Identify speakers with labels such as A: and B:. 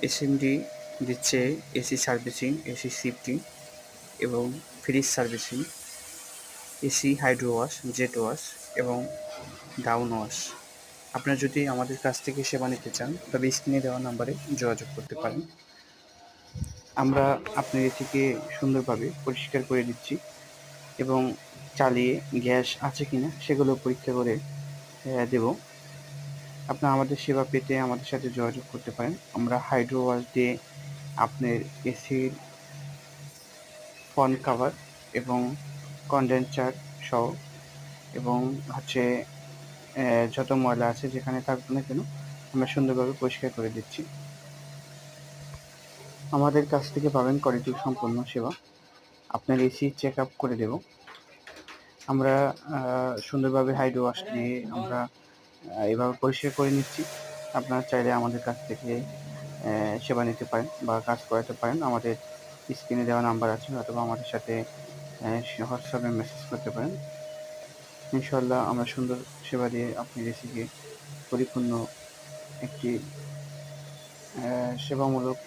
A: SMD দিচ্ছে AC servicing, AC shifting এবং fridge servicing, AC hydro wash, jet wash এবং down wash. আপনারা যদি আমাদের কাছ থেকে সেবা নিতে চান তবে স্ক্রিনে দেওয়া নাম্বারে যোগাযোগ করতে পারেন। আমরা আপনার এসিকে সুন্দরভাবে পরিষ্কার করে দিচ্ছি এবং চালিয়ে গ্যাস আছে কিনা সেগুলো পরীক্ষা করে দেব। আপনারা আমাদের সেবা পেতে আমাদের সাথে যোগাযোগ করতে পারেন। আমরা হাইড্রো ওয়াশ দিয়ে আপনার এসির ফন কাভার এবং কন্ডেন্সার সহ এবং হচ্ছে যত ময়লা আছে যেখানে থাকুক না কেন আমরা সুন্দরভাবে পরিষ্কার করে দিচ্ছি। আমাদের কাছ থেকে পাবেন কোয়ালিটি সম্পন্ন সেবা। আপনার এসি চেক আপ করে দেব। আমরা সুন্দরভাবে হাইড্রো ওয়াশ দিয়ে আমরা এভাবে পরিষ্কার করে নিচ্ছি। আপনারা চাইলে আমাদের কাছ থেকে সেবা নিতে পারেন বা কাজ করাতে পারেন। আমাদের স্ক্রিনে দেওয়া নাম্বার আছে, অথবা আমাদের সাথে হোয়াটসঅ্যাপে মেসেজ করতে পারেন। ইনশাআল্লাহ আমরা সুন্দর সেবা দিয়ে আপনার এসিকে পরিপূর্ণ একটি সেবামূলক